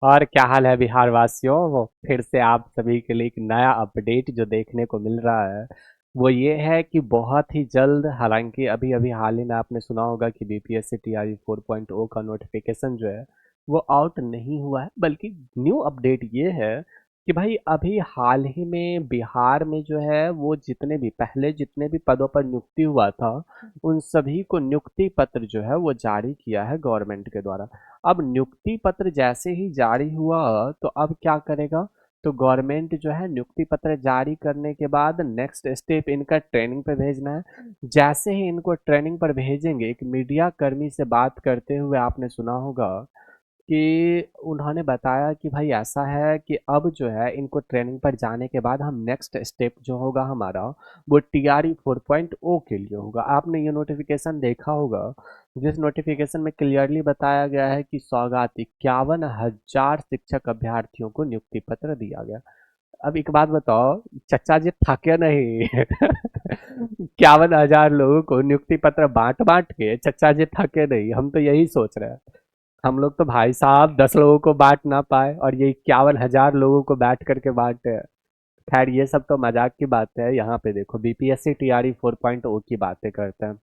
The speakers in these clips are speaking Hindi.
और क्या हाल है बिहार वासियों। वो फिर से आप सभी के लिए एक नया अपडेट जो देखने को मिल रहा है वो ये है कि बहुत ही जल्द, हालांकि अभी अभी हाल ही में आपने सुना होगा कि बीपीएससी टीआरई 4.0 का नोटिफिकेशन जो है वो आउट नहीं हुआ है, बल्कि न्यू अपडेट ये है कि भाई अभी हाल ही में बिहार में जो है वो जितने भी पदों पर नियुक्ति हुआ था उन सभी को नियुक्ति पत्र जो है वो जारी किया है गवर्नमेंट के द्वारा। अब नियुक्ति पत्र जैसे ही जारी हुआ तो अब क्या करेगा, तो गवर्नमेंट जो है नियुक्ति पत्र जारी करने के बाद नेक्स्ट स्टेप इनका ट्रेनिंग पे भेजना है। जैसे ही इनको ट्रेनिंग पर भेजेंगे, एक मीडिया कर्मी से बात करते हुए आपने सुना होगा कि उन्होंने बताया कि भाई ऐसा है कि अब जो है इनको ट्रेनिंग पर जाने के बाद हम नेक्स्ट स्टेप जो होगा हमारा वो टीआरई 4.0 के लिए होगा। आपने ये नोटिफिकेशन देखा होगा जिस नोटिफिकेशन में क्लियरली बताया गया है कि सौगात 51,000 शिक्षक अभ्यर्थियों को नियुक्ति पत्र दिया गया। अब एक बात बताओ, चचा जी थके नहीं? 51,000 लोगों को नियुक्ति पत्र बांट बांट के चचा जी थके नहीं? हम तो यही सोच रहे हैं। हम लोग तो भाई साहब 10 लोगों को बांट ना पाए और ये 51,000 लोगों को बैठ करके बांटे हैं। खैर ये सब तो मजाक की बात है। यहाँ पे देखो बीपीएससी टीआरई 4.0 की बातें करते हैं।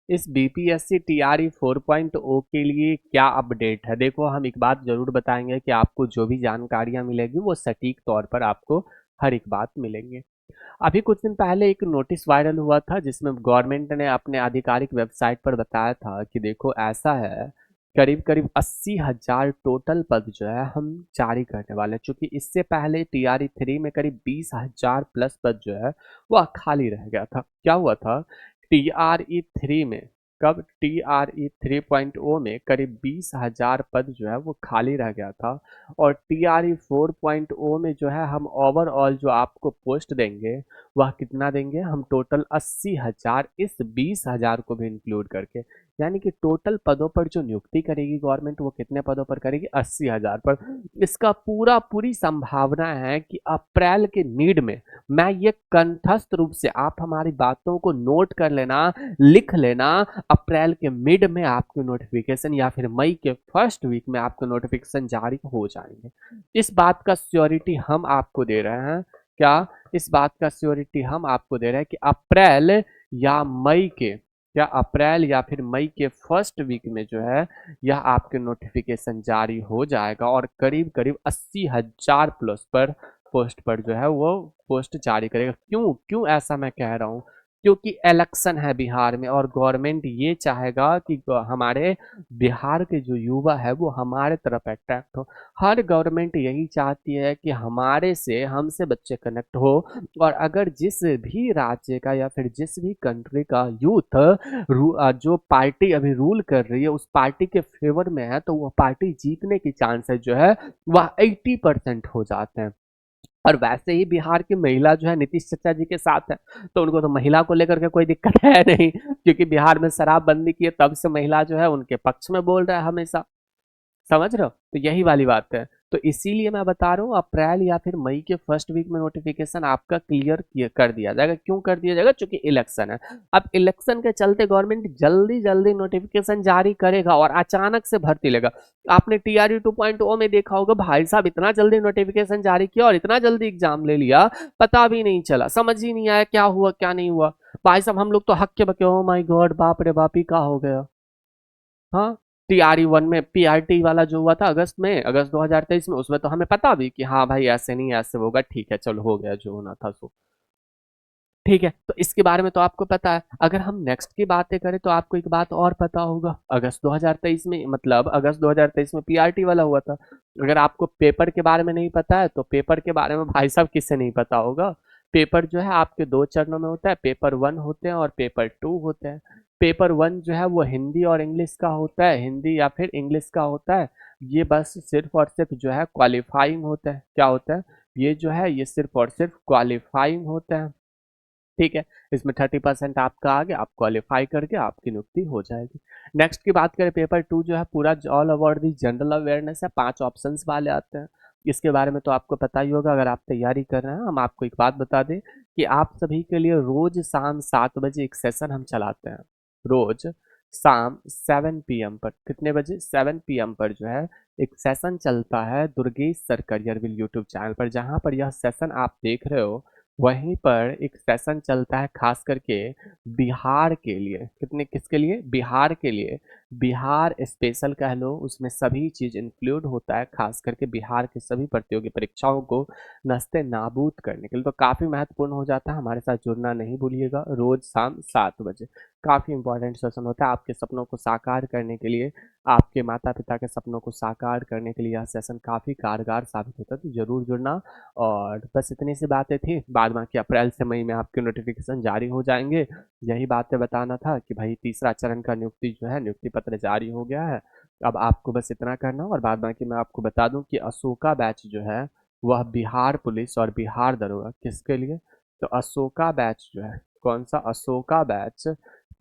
इस बीपीएससी टीआरई 4.0 के लिए क्या अपडेट है, देखो हम एक बात जरूर बताएंगे कि आपको जो भी जानकारियां मिलेगी वो सटीक तौर पर आपको हर एक बात मिलेंगे। अभी कुछ दिन पहले एक नोटिस वायरल हुआ था जिसमें गवर्नमेंट ने अपने आधिकारिक वेबसाइट पर बताया था कि देखो ऐसा है, करीब करीब 80,000 टोटल पद जो है हम जारी करने वाले हैं, चूंकि इससे पहले टीआरई 3 में करीब 20,000 प्लस पद जो है वह खाली रह गया था। क्या हुआ था टीआरई 3 में, कब टीआरई 3.0 में करीब 20,000 पद जो है वो खाली रह गया था। और टीआरई 4.0 में जो है हम ओवरऑल जो आपको पोस्ट देंगे वह कितना देंगे, हम टोटल 80,000 इस 20,000 को भी इंक्लूड करके, यानी कि टोटल पदों पर जो नियुक्ति करेगी गवर्नमेंट वो कितने पदों पर करेगी, 80,000 पर। इसका पूरी संभावना है कि अप्रैल के मिड में, मैं ये कंठस्थ रूप से आप हमारी बातों को नोट कर लेना, लिख लेना, अप्रैल के मिड में आपके नोटिफिकेशन या फिर मई के फर्स्ट वीक में आपके नोटिफिकेशन जारी हो जाएंगे। इस बात का श्योरिटी हम आपको दे रहे हैं। क्या? इस बात का श्योरिटी हम आपको दे रहे हैं कि अप्रैल या मई के, या अप्रैल या फिर मई के फर्स्ट वीक में जो है यह आपके नोटिफिकेशन जारी हो जाएगा और करीब करीब 80,000 प्लस पर पोस्ट पर जो है वो पोस्ट जारी करेगा। क्यों क्यों ऐसा मैं कह रहा हूँ, क्योंकि इलेक्शन है बिहार में और गवर्नमेंट ये चाहेगा कि हमारे बिहार के जो युवा है वो हमारे तरफ अट्रैक्ट हो। हर गवर्नमेंट यही चाहती है कि हमारे से, हमसे बच्चे कनेक्ट हो। और अगर जिस भी राज्य का या फिर जिस भी कंट्री का यूथ जो पार्टी अभी रूल कर रही है उस पार्टी के फेवर में है तो वह पार्टी जीतने की चांसेस जो है वह 80% हो जाते हैं। और वैसे ही बिहार की महिला जो है नीतीश चाचा जी के साथ है, तो उनको तो महिला को लेकर के कोई दिक्कत है नहीं, क्योंकि बिहार में शराबबंदी की है तब से महिला जो है उनके पक्ष में बोल रहा है हमेशा। समझ रहे हो? तो यही वाली बात है। तो इसीलिए मैं बता रहा हूँ अप्रैल या फिर मई के फर्स्ट वीक में नोटिफिकेशन आपका क्लियर कर दिया जाएगा। क्यों कर दिया जाएगा? क्योंकि इलेक्शन है। अब इलेक्शन के चलते गवर्नमेंट जल्दी जल्दी नोटिफिकेशन जारी करेगा और अचानक से भर्ती लेगा। आपने टीआरई 2.0 में देखा होगा भाई साहब इतना जल्दी नोटिफिकेशन जारी किया और इतना जल्दी एग्जाम ले लिया, पता भी नहीं चला, समझ ही नहीं आया क्या हुआ क्या नहीं हुआ। भाई साहब हम लोग तो हक के बके, ओ माई गॉड बाप रे बाप ही का हो गया। हाँ, टीआरई 1 में पीआरटी वाला जो हुआ था अगस्त 2023 में, उसमें तो हमें पता भी कि हाँ भाई ऐसे नहीं ऐसे होगा, ठीक है चलो हो गया जो होना था सो। ठीक है, तो इसके बारे में तो आपको पता है। अगर हम नेक्स्ट की बातें करें तो आपको एक बात और पता होगा, अगस्त 2023 में, मतलब अगस्त 2023 में पीआरटी वाला हुआ था। अगर आपको पेपर के बारे में नहीं पता है तो पेपर के बारे में भाई साहब किससे नहीं पता होगा। पेपर जो है आपके दो चरणों में होता है, पेपर 1 होते हैं और पेपर 2 होते हैं। पेपर 1 जो है वो हिंदी और इंग्लिश का होता है, हिंदी या फिर इंग्लिश का होता है। ये बस सिर्फ और सिर्फ जो है क्वालिफाइंग होता है। क्या होता है? ये जो है ये सिर्फ और सिर्फ क्वालिफाइंग होता है। ठीक है, इसमें 30% आपका आ गया, आप क्वालिफाई करके आपकी नियुक्ति हो जाएगी। नेक्स्ट की बात करें, पेपर 2 जो है पूरा all over the general awareness है, 5 ऑप्शंस वाले आते हैं। इसके बारे में तो आपको पता ही होगा, अगर आप तैयारी कर रहे हैं। हम आपको एक बात बता दें कि आप सभी के लिए रोज शाम 7 बजे एक सेशन हम चलाते हैं। रोज शाम 7 PM पर, कितने बजे, 7 PM पर जो है एक सेशन चलता है दुर्गेश सर करियरविल यूट्यूब चैनल पर। जहाँ पर यह सेशन आप देख रहे हो वहीं पर एक सेशन चलता है खास करके बिहार के लिए। कितने, किसके लिए, बिहार के लिए। बिहार स्पेशल कह लो, उसमें सभी चीज़ इंक्लूड होता है, खास करके बिहार की सभी प्रतियोगी परीक्षाओं को नस्ते नाबूद करने के लिए। तो काफ़ी महत्वपूर्ण हो जाता है, हमारे साथ जुड़ना नहीं भूलिएगा। रोज़ शाम 7 बजे काफ़ी इंपॉर्टेंट सेशन होता है आपके सपनों को साकार करने के लिए, आपके माता पिता के सपनों को साकार करने के लिए यह सेशन काफ़ी कारगर साबित होता है। तो ज़रूर जुड़ना। और बस इतनी सी बातें थी, बाद बाकी अप्रैल से मई में आपके नोटिफिकेशन जारी हो जाएंगे। यही बातें बताना था कि भाई तीसरा चरण का नियुक्ति जो है, नियुक्ति पत्र जारी हो गया है। अब आपको बस इतना करना, और बाद बाकी मैं आपको बता दूं कि अशोका बैच जो है वह बिहार पुलिस और बिहार दरोगा, किसके लिए, तो अशोका बैच जो है, कौन सा, अशोका बैच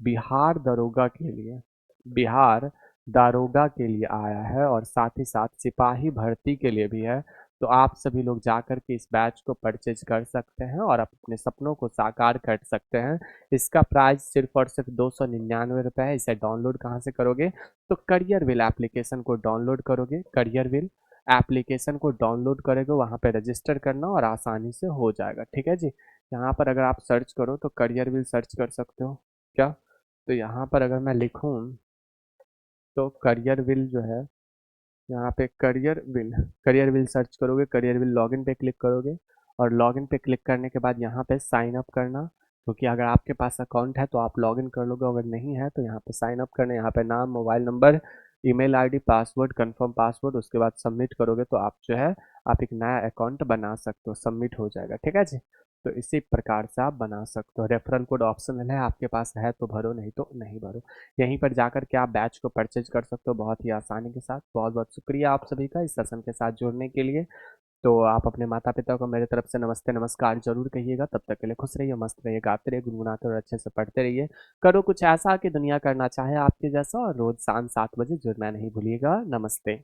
बिहार दरोगा के लिए, बिहार दारोगा के लिए आया है, और साथ ही साथ सिपाही भर्ती के लिए भी है। तो आप सभी लोग जाकर के इस बैच को परचेज कर सकते हैं और अपने सपनों को साकार कर सकते हैं। इसका प्राइस सिर्फ और सिर्फ 299 है। इसे डाउनलोड कहाँ से करोगे, तो करियरविल एप्लीकेशन को डाउनलोड करोगे, करियरविल एप्लीकेशन को डाउनलोड करोगे, वहाँ पे रजिस्टर करना और आसानी से हो जाएगा। ठीक है जी। यहाँ पर अगर आप सर्च करो तो करियरविल सर्च कर सकते हो क्या, तो यहाँ पर अगर मैं लिखूँ तो करियरविल जो है, यहाँ पे करियर विल सर्च करोगे, करियर विल लॉगिन पे क्लिक करोगे, और लॉगिन पे क्लिक करने के बाद यहाँ पे साइन अप करना। क्योंकि अगर आपके पास अकाउंट है तो आप लॉगिन कर लोगे, अगर नहीं है तो यहाँ पे साइन अप करना। यहाँ पे नाम, mobile number, email ID, password, confirm password, उसके बाद सबमिट करोगे तो आप जो है आप एक नया अकाउंट बना सकते हो, सबमिट हो जाएगा। ठीक है जी। तो इसी प्रकार से आप बना सकते हो। रेफरल कोड ऑप्शनल है, आपके पास है तो भरो, नहीं तो नहीं भरो। यहीं पर जाकर के आप बैच को परचेज कर सकते हो बहुत ही आसानी के साथ। बहुत बहुत शुक्रिया आप सभी का इस सेशन के साथ जुड़ने के लिए। तो आप अपने माता पिता को मेरे तरफ से नमस्ते नमस्कार जरूर कहिएगा। तब तक के लिए खुश रहिए, मस्त रहिए, गाते रहिए, गुनगुनाते और अच्छे से पढ़ते रहिए। करो कुछ ऐसा कि दुनिया करना चाहे आपके जैसा, और रोज शाम 7 बजे जुड़ना नहीं भूलिएगा। नमस्ते।